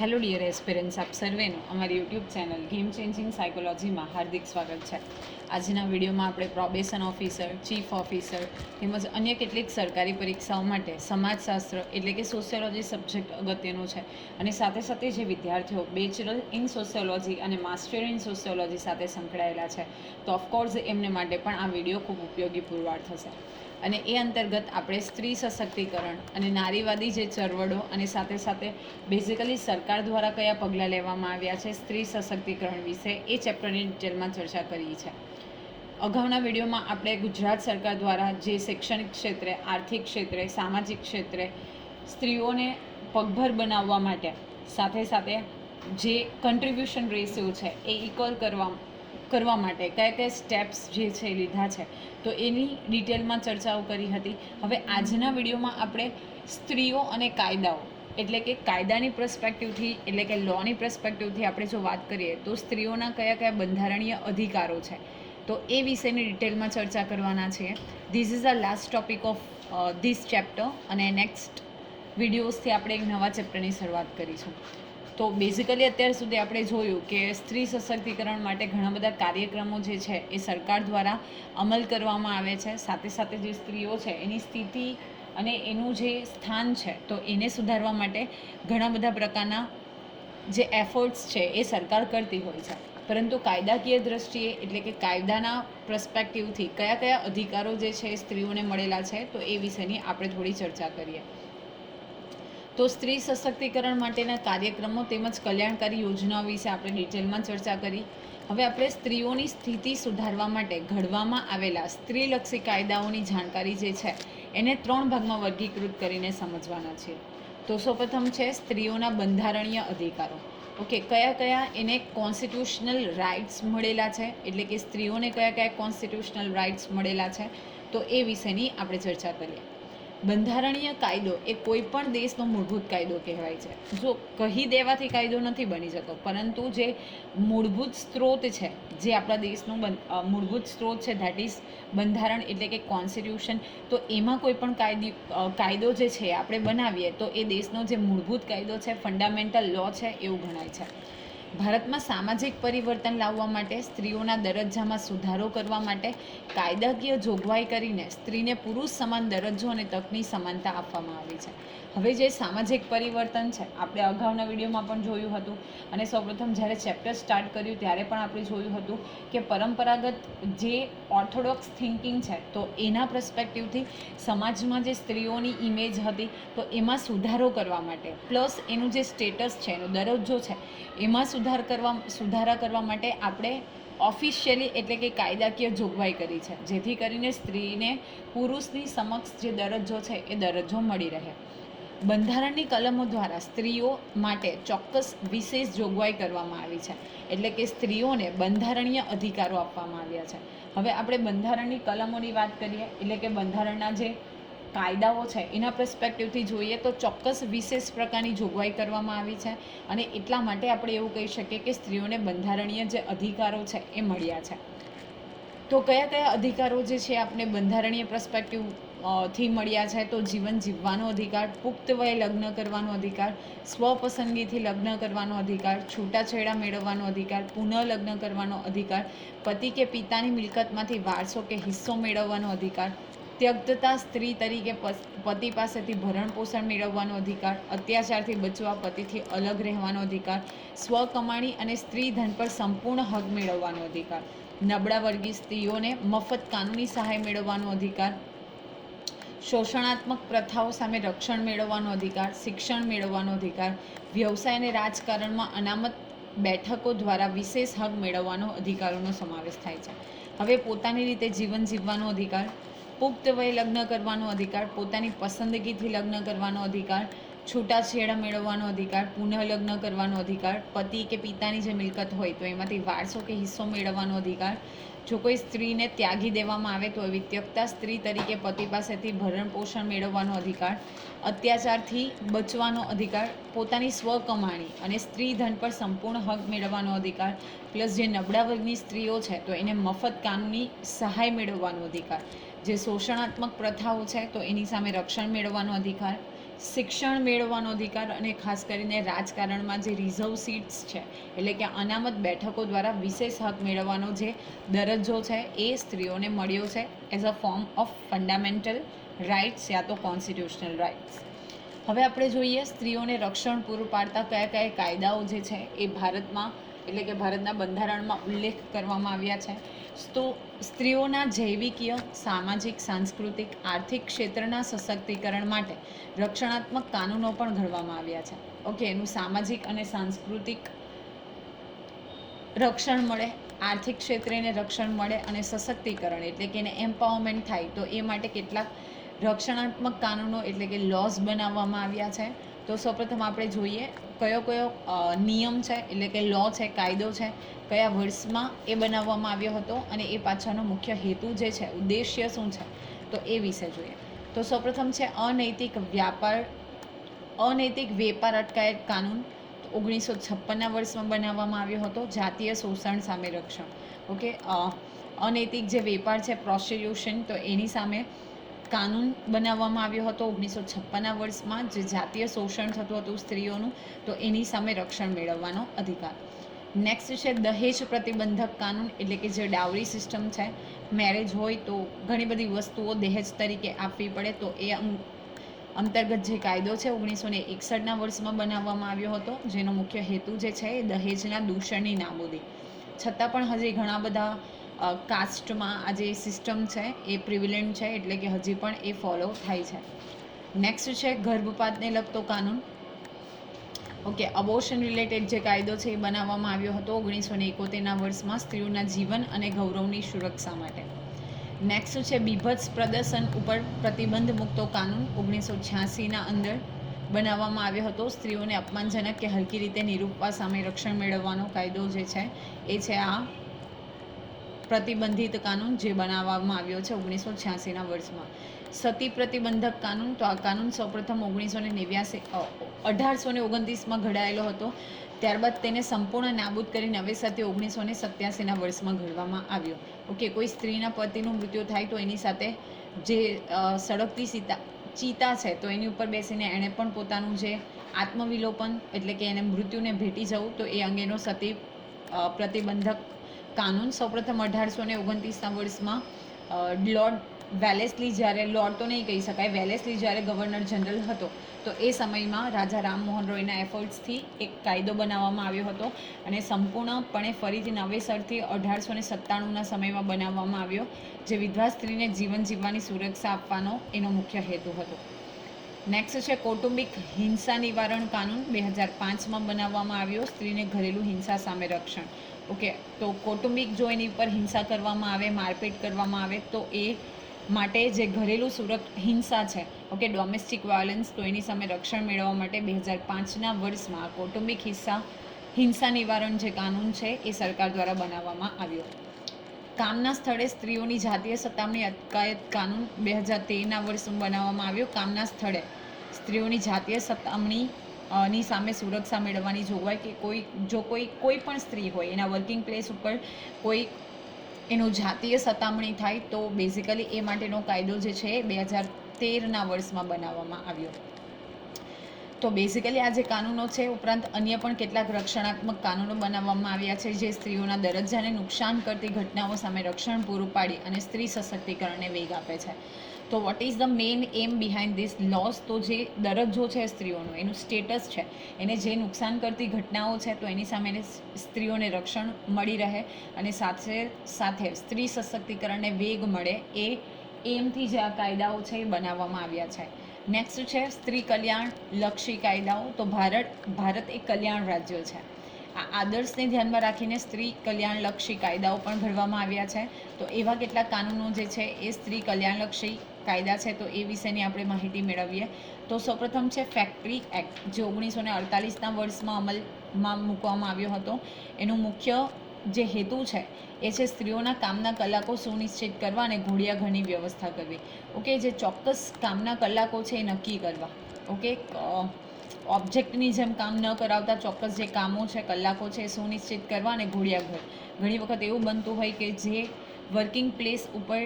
Hello dear aspirants, આપ સર્વેનું અમારી YouTube channel game changing સાયકોલોજીમાં હાર્દિક સ્વાગત છે. આજના વિડીયોમાં આપણે પ્રોબેશન ઓફિસર, ચીફ ઓફિસર તેમજ અન્ય કેટલીક સરકારી પરીક્ષાઓ માટે સમાજશાસ્ત્ર એટલે કે સોશિયોલોજી સબ્જેક્ટ અગત્યનો છે અને સાથે સાથે જે વિદ્યાર્થીઓ બેચલર ઇન સોશિયોલોજી અને માસ્ટર ઇન સોશિયોલોજી સાથે સંકળાયેલા છે તો ઓફકોર્સ એમને માટે પણ આ વિડીયો ખૂબ ઉપયોગી પુરવાર થશે. અને એ અંતર્ગત આપણે સ્ત્રી સશક્તિકરણ અને નારીવાદી જે ચળવળો અને સાથે સાથે બેઝિકલી સરકાર દ્વારા કયા પગલાં લેવામાં આવ્યા છે સ્ત્રી સશક્તિકરણ વિશે એ ચેપ્ટરની ડિટેલમાં ચર્ચા કરી છે. અગાઉના વિડીયોમાં આપણે ગુજરાત સરકાર દ્વારા જે શૈક્ષણિક ક્ષેત્રે, આર્થિક ક્ષેત્રે, સામાજિક ક્ષેત્રે સ્ત્રીઓને પગભર બનાવવા માટે સાથે સાથે જે કન્ટ્રીબ્યુશન રેશિયો છે એ ઇક્વલ કરવા માટે કયા કયા સ્ટેપ્સ જે છે લીધા છે તો એની ડિટેલમાં ચર્ચાઓ કરી હતી. હવે આજના વિડીયોમાં આપણે સ્ત્રીઓ અને કાયદાઓ એટલે કે કાયદાની પર્સપેક્ટિવથી એટલે કે લોની પર્સપેક્ટિવથી આપણે જો વાત કરીએ તો સ્ત્રીઓના કયા કયા બંધારણીય અધિકારો છે તો એ વિશેની ડિટેલમાં ચર્ચા કરવાના છીએ. This is the last topic of this chapter અને નેક્સ્ટ વિડીયોઝથી આપણે એક નવા ચેપ્ટરની શરૂઆત કરીશું. તો બેઝિકલી અત્યાર સુધી આપણે જોયું કે સ્ત્રી સશક્તિકરણ માટે ઘણા બધા કાર્યક્રમો જે છે એ સરકાર દ્વારા અમલ કરવામાં આવે છે. સાથે સાથે જે સ્ત્રીઓ છે એની સ્થિતિ અને એનું જે સ્થાન છે તો એને સુધારવા માટે ઘણા બધા પ્રકારના જે એફર્ટ્સ છે એ સરકાર કરતી હોય છે. પરંતુ કાયદાકીય દ્રષ્ટિએ એટલે કે કાયદાના પર્સપેક્ટિવથી કયા કયા અધિકારો જે છે એ સ્ત્રીઓને મળેલા છે તો એ વિશેની આપણે થોડી ચર્ચા કરીએ. તો સ્ત્રી સશક્તિકરણ માટેના કાર્યક્રમો તેમજ કલ્યાણકારી યોજનાઓ વિશે આપણે ડિટેલમાં ચર્ચા કરી. હવે આપણે સ્ત્રીઓની સ્થિતિ સુધારવા માટે ઘડવામાં આવેલા સ્ત્રીલક્ષી કાયદાઓની જાણકારી જે છે એને 3 ભાગમાં વર્ગીકૃત કરીને સમજવાના છીએ. તો સૌપ્રથમ છે સ્ત્રીઓના બંધારણીય અધિકારો. ઓકે, કયા કયા એને કોન્સ્ટિટ્યુશનલ રાઇટ્સ મળેલા છે એટલે કે સ્ત્રીઓને કયા કયા કોન્સ્ટિટ્યુશનલ રાઇટ્સ મળેલા છે તો એ વિશેની આપણે ચર્ચા કરીએ. બંધારણીય કાયદો એ કોઈ પણ દેશનો મૂળભૂત કાયદો કહેવાય છે. જો કહી દેવાથી કાયદો નથી બની જતો, પરંતુ જે મૂળભૂત સ્ત્રોત છે, જે આપણા દેશનો મૂળભૂત સ્ત્રોત છે ધેટ ઇઝ બંધારણ એટલે કે કોન્સ્ટિટ્યુશન, તો એમાં કોઈ પણ કાયદો જે છે આપણે બનાવીએ તો એ દેશનો જે મૂળભૂત કાયદો છે, ફંડામેન્ટલ લો છે એવું ગણાય છે. ભારતમાં સામાજિક પરિવર્તન લાવવા માટે, સ્ત્રીઓના દરજ્જામાં સુધારો કરવા માટે કાયદાકીય જોગવાઈ કરીને સ્ત્રીને પુરુષ સમાન દરજ્જો અને તકની સમાનતા આપવામાં આવી છે. હવે જે સામાજિક પરિવર્તન છે આપણે અગાઉના વિડીયોમાં પણ જોયું હતું અને સૌપ્રથમ જ્યારે ચેપ્ટર સ્ટાર્ટ કર્યું ત્યારે પણ આપણે જોયું હતું કે પરંપરાગત જે ઓર્થોડોક્સ થિંકિંગ છે તો એના પર્સપેક્ટિવથી સમાજમાં જે સ્ત્રીઓની ઇમેજ હતી તો એમાં સુધારો કરવા માટે પ્લસ એનું જે સ્ટેટસ છે, એનો દરજ્જો છે એમાં સુધારા કરવા માટે આપણે ઓફિશિયલી એટલે કે કાયદાકીય જોગવાઈ કરી છે, જેથી કરીને સ્ત્રીને પુરુષની સમક્ષ જે દરજ્જો છે એ દરજ્જો મળી રહે. બંધારણની કલમો દ્વારા સ્ત્રીઓ માટે ચોક્કસ વિશેષ જોગવાઈ કરવામાં આવી છે એટલે કે સ્ત્રીઓને બંધારણીય અધિકારો આપવામાં આવ્યા છે. હવે આપણે બંધારણની કલમોની વાત કરીએ એટલે કે બંધારણના જે કાયદાઓ છે એના પર્સપેક્ટિવથી જોઈએ તો ચોક્કસ વિશેષ પ્રકારની જોગવાઈ કરવામાં આવી છે અને એટલા માટે આપણે એવું કહી શકીએ કે સ્ત્રીઓને બંધારણીય જે અધિકારો છે એ મળ્યા છે. તો કયા કયા અધિકારો જે છે આપણે બંધારણીય પર્સપેક્ટિવ થી મળ્યા છે તો જીવન જીવવાનો અધિકાર, પુખ્ત વયે લગ્ન કરવાનો અધિકાર, સ્વપસંદગીથી લગ્ન કરવાનો અધિકાર, છૂટાછેડા મેળવવાનો અધિકાર, પુનઃ લગ્ન કરવાનો અધિકાર, પતિ કે પિતાની મિલકતમાંથી વારસો કે હિસ્સો મેળવવાનો અધિકાર, ત્યક્તતા સ્ત્રી તરીકે પતિ પાસેથી ભરણ પોષણ મેળવવાનો અધિકાર, અત્યાચારથી બચવા પતિથી અલગ રહેવાનો અધિકાર, સ્વકમાણી અને સ્ત્રી ધન પર સંપૂર્ણ હક મેળવવાનો અધિકાર, નબળા વર્ગીય સ્ત્રીઓને મફત કાનૂની સહાય મેળવવાનો અધિકાર, શોષણાત્મક પ્રથાઓ સામે રક્ષણ મેળવવાનો અધિકાર, શિક્ષણ મેળવવાનો અધિકાર, વ્યવસાય અને રાજકારણમાં અનામત બેઠકો દ્વારા વિશેષ હક મેળવવાનો અધિકારોનો સમાવેશ થાય છે. હવે પોતાની રીતે જીવન જીવવાનો અધિકાર, પુખ્ત વયે લગ્ન કરવાનો અધિકાર, પોતાની પસંદગીથી લગ્ન કરવાનો અધિકાર, છૂટાછેડા મેળવવાનો અધિકાર, પુનઃ લગ્ન કરવાનો અધિકાર, પતિ કે પિતાની જે મિલકત હોય તો એમાંથી વારસો કે હિસ્સો મેળવવાનો અધિકાર, જો કોઈ સ્ત્રીને ત્યાગી દેવામાં આવે તો એવી ત્યક્તા સ્ત્રી તરીકે પતિ પાસેથી ભરણ પોષણ મેળવવાનો અધિકાર, અત્યાચારથી બચવાનો અધિકાર, પોતાની સ્વકમાણી અને સ્ત્રી ધન પર સંપૂર્ણ હક મેળવવાનો અધિકાર, પ્લસ જે નબળા વર્ગની સ્ત્રીઓ છે તો એને મફત કાનૂની સહાય મેળવવાનો અધિકાર, જે શોષણાત્મક પ્રથાઓ છે તો એની સામે રક્ષણ મેળવવાનો અધિકાર, શિક્ષણ મેળવવાનો અધિકાર અને ખાસ કરીને રાજકારણમાં જે રિઝર્વ સીટ્સ છે એટલે કે અનામત બેઠકો દ્વારા વિશેષ હક મેળવવાનો જે દરજ્જો છે એ સ્ત્રીઓને મળ્યો છે as a form of fundamental rights યા તો કોન્સ્ટિટ્યુશનલ રાઇટ્સ. હવે આપણે જોઈએ સ્ત્રીઓને રક્ષણ પૂરું પાડતા કયા કયા કાયદાઓ જે છે એ ભારતમાં એટલે કે ભારતના બંધારણમાં ઉલ્લેખ કરવામાં આવ્યા છે. તો સ્ત્રીઓના જૈવિકીય, સામાજિક, સાંસ્કૃતિક, આર્થિક ક્ષેત્રના સશક્તિકરણ માટે રક્ષણાત્મક કાનૂનો પણ ઘડવામાં આવ્યા છે. ઓકે, એનું સામાજિક અને સાંસ્કૃતિક રક્ષણ મળે, આર્થિક ક્ષેત્રે એને રક્ષણ મળે અને સશક્તિકરણ એટલે કે એને એમ્પાવરમેન્ટ થાય તો એ માટે કેટલાક રક્ષણાત્મક કાનૂનો એટલે કે લોઝ બનાવવામાં આવ્યા છે. તો સૌપ્રથમ આપણે જોઈએ કયો કયો નિયમ છે એટલે કે લો છે, કાયદો છે, કયા વર્ષમાં એ બનાવવામાં આવ્યો હતો અને એ પાછળનો મુખ્ય હેતુ જે છે, ઉદ્દેશ્ય શું છે, તો એ વિશે જોઈએ. તો સૌપ્રથમ છે અનૈતિક વેપાર અટકાયત કાનૂન. 1956ના વર્ષમાં બનાવવામાં આવ્યો હતો. જાતીય શોષણ સામે રક્ષણ. ઓકે, અનૈતિક જે વેપાર છે પ્રોસ્ટિટ્યુશન, તો એની સામે કાનૂન બનાવવામાં આવ્યો હતો 1956ના વર્ષમાં. જે જાતીય શોષણ થતું હતું સ્ત્રીઓનું, તો એની સામે રક્ષણ મેળવવાનો અધિકાર. નેક્સ્ટ છે દહેજ પ્રતિબંધક કાનૂન એટલે કે જે ડાવરી સિસ્ટમ છે, મેરેજ હોય તો ઘણી બધી વસ્તુઓ દહેજ તરીકે આપવી પડે, તો એ અંતર્ગત જે કાયદો છે 1961ના વર્ષમાં બનાવવામાં આવ્યો હતો, જેનો મુખ્ય હેતુ જે છે એ દહેજના દૂષણની નાબૂદી. છતાં પણ હજી ઘણા બધા કાસ્ટમાં આ જે સિસ્ટમ છે એ પ્રિવિલેન્ટ છે એટલે કે હજી પણ એ ફોલો થાય છે. નેક્સ્ટ છે ગર્ભપાતને લગતો કાનૂન. ઓકે, અબોર્શન રિલેટેડ જે કાયદો છે એ બનાવવામાં આવ્યો હતો 1971ના વર્ષમાં સ્ત્રીઓના જીવન અને ગૌરવની સુરક્ષા માટે. નેક્સ્ટ છે બીભત્સ પ્રદર્શન ઉપર પ્રતિબંધ મૂકતો કાનૂન. 1986ના અંદર બનાવવામાં આવ્યો હતો. સ્ત્રીઓને અપમાનજનક કે હલકી રીતે નિરૂપવા સામે રક્ષણ મેળવવાનો કાયદો જે છે એ છે આ પ્રતિબંધિત કાનૂન, જે બનાવવામાં આવ્યો છે 1986ના વર્ષમાં. સતી પ્રતિબંધક કાનૂન. તો આ કાનૂન સૌપ્રથમ 1829માં ઘડાયેલો હતો. ત્યારબાદ તેને સંપૂર્ણ નાબૂદ કરી નવેસરથી 1987ના વર્ષમાં ઘડવામાં આવ્યો. ઓકે, કોઈ સ્ત્રીના પતિનું મૃત્યુ થાય તો એની સાથે જે સળગતી ચિતા છે તો એની ઉપર બેસીને એણે પણ પોતાનું જે આત્મવિલોપન એટલે કે એને મૃત્યુને ભેટી જવું, તો એ અંગેનો સતી પ્રતિબંધક કાનૂન સૌપ્રથમ 1829ના વર્ષમાં લોર્ડ વેલેસ્લી, જ્યારે લોર્ડ તો નહીં કહી શકાય, વેલેસ્લી જ્યારે ગવર્નર જનરલ હતો તો એ સમયમાં રાજા રામમોહન રોયના એફર્ટ્સથી એક કાયદો બનાવવામાં આવ્યો હતો અને સંપૂર્ણપણે ફરીથી નવેસરથી 1897ના સમયમાં બનાવવામાં આવ્યો, જે વિધવા સ્ત્રીને જીવન જીવવાની સુરક્ષા આપવાનો એનો મુખ્ય હેતુ હતો. નેક્સ્ટ છે કૌટુંબિક હિંસા નિવારણ કાનૂન. 2005માં બનાવવામાં આવ્યો. સ્ત્રીને ઘરેલું હિંસા સામે રક્ષણ. ઓકે, તો કૌટુંબિક જો એની ઉપર હિંસા કરવામાં આવે, મારપીટ કરવામાં આવે, તો એ માટે જે ઘરેલું હિંસા છે, ઓકે, ડોમેસ્ટિક વાયોલન્સ, તો એની સામે રક્ષણ મેળવવા માટે 2005ના વર્ષમાં કૌટુંબિક હિંસા નિવારણ જે કાનૂન છે એ સરકાર દ્વારા બનાવવામાં આવ્યો. કામના સ્થળે સ્ત્રીઓની જાતીય સતામણી અટકાયત કાનૂન 2013ના વર્ષમાં બનાવવામાં આવ્યો. કામના સ્થળે સ્ત્રીઓની જાતીય સતામણી ની સામે સુરક્ષા મેળવવાની જોગવાઈ કે કોઈ પણ સ્ત્રી હોય એના વર્કિંગ પ્લેસ ઉપર કોઈ એનું જાતીય સતામણી થાય તો બેઝિકલી એ માટેનો કાયદો જે છે 2013ના વર્ષમાં બનાવવામાં આવ્યો. તો બેઝિકલી આ જે કાનૂનો છે ઉપરાંત અન્ય પણ કેટલાક રક્ષણાત્મક કાનૂનો બનાવવામાં આવ્યા છે જે સ્ત્રીઓના દરજ્જાને નુકસાન કરતી ઘટનાઓ સામે રક્ષણ પૂરું પાડી અને સ્ત્રી સશક્તિકરણને વેગ આપે છે. તો what is the main aim behind this laws? તો જે દરજ્જો છે સ્ત્રીઓનો, એનું સ્ટેટસ છે, એને જે નુકસાન કરતી ઘટનાઓ છે તો એની સામે સ્ત્રીઓને રક્ષણ મળી રહે અને સાથે સાથે સ્ત્રી સશક્તિકરણને વેગ મળે એ એમથી જે આ કાયદાઓ છે એ બનાવવામાં આવ્યા છે. નેક્સ્ટ છે સ્ત્રી કલ્યાણ લક્ષી કાયદાઓ. તો ભારત એક કલ્યાણ રાજ્ય છે. આ આદર્શને ધ્યાનમાં રાખીને સ્ત્રી કલ્યાણલક્ષી કાયદાઓ પણ ઘડવામાં આવ્યા છે. તો એવા કેટલાક કાનૂનો જે છે એ સ્ત્રી કલ્યાણલક્ષી કાયદા છે, તો એ વિશેની આપણે માહિતી મેળવીએ. તો સૌપ્રથમ છે ફેક્ટરી એક્ટ, જે 1948ના વર્ષમાં અમલમાં મૂકવામાં આવ્યો હતો. એનું મુખ્ય જે હેતુ છે એ છે સ્ત્રીઓના કામના કલાકો સુનિશ્ચિત કરવા અને ઘોડિયા ઘરની વ્યવસ્થા કરવી. ઓકે, જે ચોક્કસ કામના કલાકો છે એ નક્કી કરવા. ઓકે, ઓબ્જેક્ટની જેમ કામ ન કરાવતા ચોક્કસ જે કામો છે, કલાકો છે એ સુનિશ્ચિત કરવા અને ઘોડિયા ઘર. ઘણી વખત એવું બનતું હોય કે જે વર્કિંગ પ્લેસ ઉપર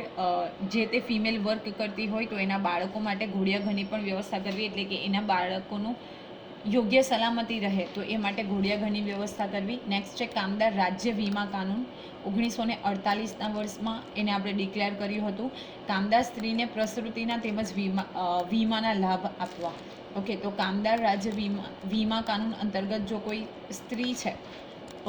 જે તે ફિમેલ વર્ક કરતી હોય તો એના બાળકો માટે ઘોડિયા ઘરની પણ વ્યવસ્થા કરવી, એટલે કે એના બાળકોનું યોગ્ય સલામતી રહે તો એ માટે ઘોડિયા ઘરની વ્યવસ્થા કરવી. નેક્સ્ટ છે કામદાર રાજ્ય વીમા કાનૂન 1948ના વર્ષમાં એને આપણે ડિક્લેર કર્યું હતું. કામદાર સ્ત્રીને પ્રસૂતિના તેમજ વીમાના લાભ આપવા. ઓકે, તો કામદાર રાજ્ય વીમા કાનૂન અંતર્ગત જો કોઈ સ્ત્રી છે,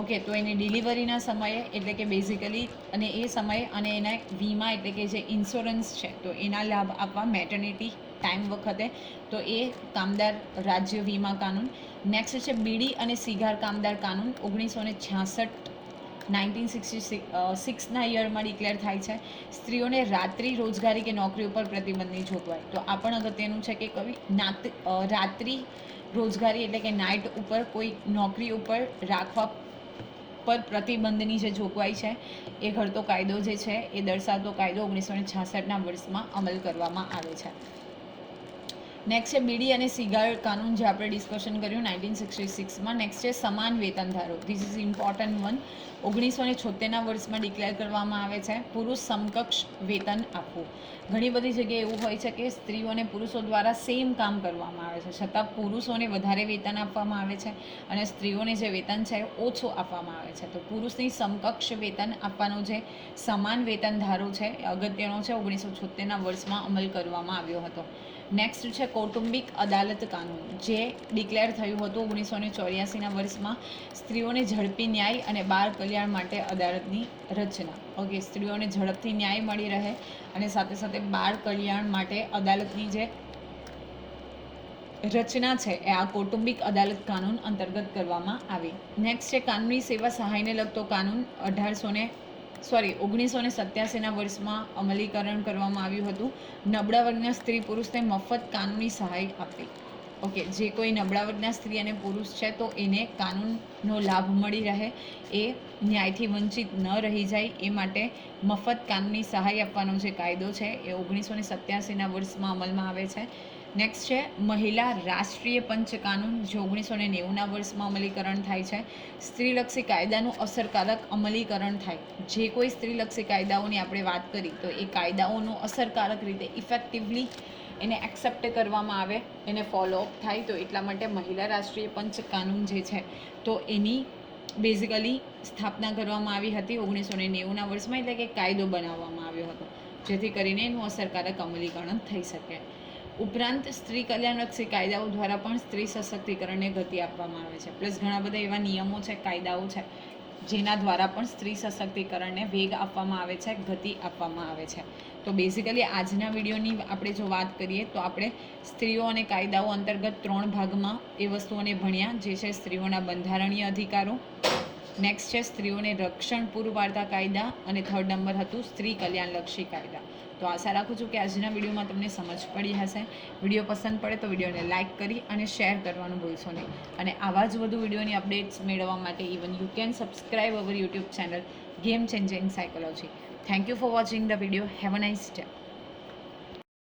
ઓકે, તો એને ડિલિવરીના સમયે એટલે કે બેઝિકલી અને એ સમયે અને એના વીમા એટલે કે જે ઇન્સ્યોરન્સ છે તો એના લાભ આપવા મેટર્નિટી ટાઈમ વખતે, તો એ કામદાર રાજ્ય વીમા કાનૂન. નેક્સ્ટ છે બીડી અને સિગાર કામદાર કાનૂન 1966 1966ના યરમાં ડિક્લેર થાય છે. સ્ત્રીઓને રાત્રિ રોજગારી કે નોકરી ઉપર પ્રતિબંધની જોગવાઈ. તો આ પણ અગત્યનું છે કે રાત્રિ રોજગારી એટલે કે નાઇટ ઉપર કોઈ નોકરી ઉપર રાખવા પર પ્રતિબંધની જે જોગવાઈ છે એ ઘડતો કાયદો જે છે એ દર્શાવતો કાયદો 1966ના વર્ષમાં અમલ કરવામાં આવે છે. નેક્સ્ટ છે બીડી અને સિગાર કાનૂન, જે આપણે ડિસ્કશન કર્યું 1966માં. નેક્સ્ટ છે સમાન વેતન ધારો. This is important one. 1976ના વર્ષમાં ડિક્લેર કરવામાં આવે છે પુરુષ સમકક્ષ વેતન આપવું. ઘણી બધી જગ્યાએ એવું હોય છે કે સ્ત્રીઓ અને પુરુષો દ્વારા સેમ કામ કરવામાં આવે છે, છતાં પુરુષોને વધારે વેતન આપવામાં આવે છે અને સ્ત્રીઓને જે વેતન છે ઓછું આપવામાં આવે છે. તો પુરુષની સમકક્ષ વેતન આપવાનો જે સમાન વેતન ધારો છે એ અગત્યનો છે, 1976ના વર્ષમાં અમલ કરવામાં આવ્યો હતો. નેક્સ્ટ છે કૌટુંબિક અદાલત કાનૂન, જે ડિક્લેર થયું હતું 1984ના વર્ષમાં. સ્ત્રીઓને ઝડપી ન્યાય અને બાળ કલ્યાણ માટે અદાલતની રચના. ઓકે, સ્ત્રીઓને ઝડપથી ન્યાય મળી રહે અને સાથે સાથે બાળ કલ્યાણ માટે અદાલતની જે રચના છે એ આ કૌટુંબિક અદાલત કાનૂન અંતર્ગત કરવામાં આવી. નેક્સ્ટ છે કાનૂની સેવા સહાયને લગતો કાનૂન 1987ના વર્ષમાં અમલીકરણ કરવામાં આવ્યું હતું. નબળા વર્ગના સ્ત્રી પુરુષને મફત કાનૂની સહાય આપવી. ઓકે, જે કોઈ નબળા વર્ગના સ્ત્રી અને પુરુષ છે તો એને કાનૂનનો લાભ મળી રહે, એ ન્યાયથી વંચિત ન રહી જાય એ માટે મફત કાનૂની સહાય આપવાનો જે કાયદો છે એ 1987ના વર્ષમાં અમલમાં આવે છે. નેક્સ્ટ છે મહિલા રાષ્ટ્રીય પંચ કાનૂન, જે 1990ના વર્ષમાં અમલીકરણ થાય છે. સ્ત્રીલક્ષી કાયદાનું અસરકારક અમલીકરણ થાય. જે કોઈ સ્ત્રીલક્ષી કાયદાઓની આપણે વાત કરી તો એ કાયદાઓનું અસરકારક રીતે ઇફેક્ટિવલી એને એક્સેપ્ટ કરવામાં આવે, એને ફોલોઅપ થાય. તો એટલા માટે મહિલા રાષ્ટ્રીય પંચ કાનૂન જે છે તો એની બેઝિકલી સ્થાપના કરવામાં આવી હતી 1990ના વર્ષમાં, એટલે કે કાયદો બનાવવામાં આવ્યો હતો જેથી કરીને એનું અસરકારક અમલીકરણ થઈ શકે. ઉપરાંત સ્ત્રી કલ્યાણલક્ષી કાયદાઓ દ્વારા પણ સ્ત્રી સશક્તિકરણને ગતિ આપવામાં આવે છે. પ્લસ ઘણા બધા એવા નિયમો છે, કાયદાઓ છે જેના દ્વારા પણ સ્ત્રી સશક્તિકરણને વેગ આપવામાં આવે છે, ગતિ આપવામાં આવે છે. તો બેઝિકલી આજના વિડીયોની આપણે જો વાત કરીએ તો આપણે સ્ત્રીઓ અને કાયદાઓ અંતર્ગત 3 ભાગમાં એ વસ્તુઓને ભણ્યા, જે છે સ્ત્રીઓના બંધારણીય અધિકારો, નેક્સ્ટ છે સ્ત્રીઓને રક્ષણ પૂરું પાડતા કાયદા, અને 3rd નંબર હતું સ્ત્રી કલ્યાણલક્ષી કાયદા. તો આશા રાખું છું કે આજના વિડીયોમાં તમને સમજ પડી હશે. વિડીયો પસંદ પડે તો વિડીયોને લાઇક કરી અને શેર કરવાનું ભૂલશો નહીં. અને આવા જ વધુ વિડીયોની અપડેટ્સ મેળવવા માટે even you can subscribe our YouTube channel game changing psychology. Thank you for watching the video. Have a nice day.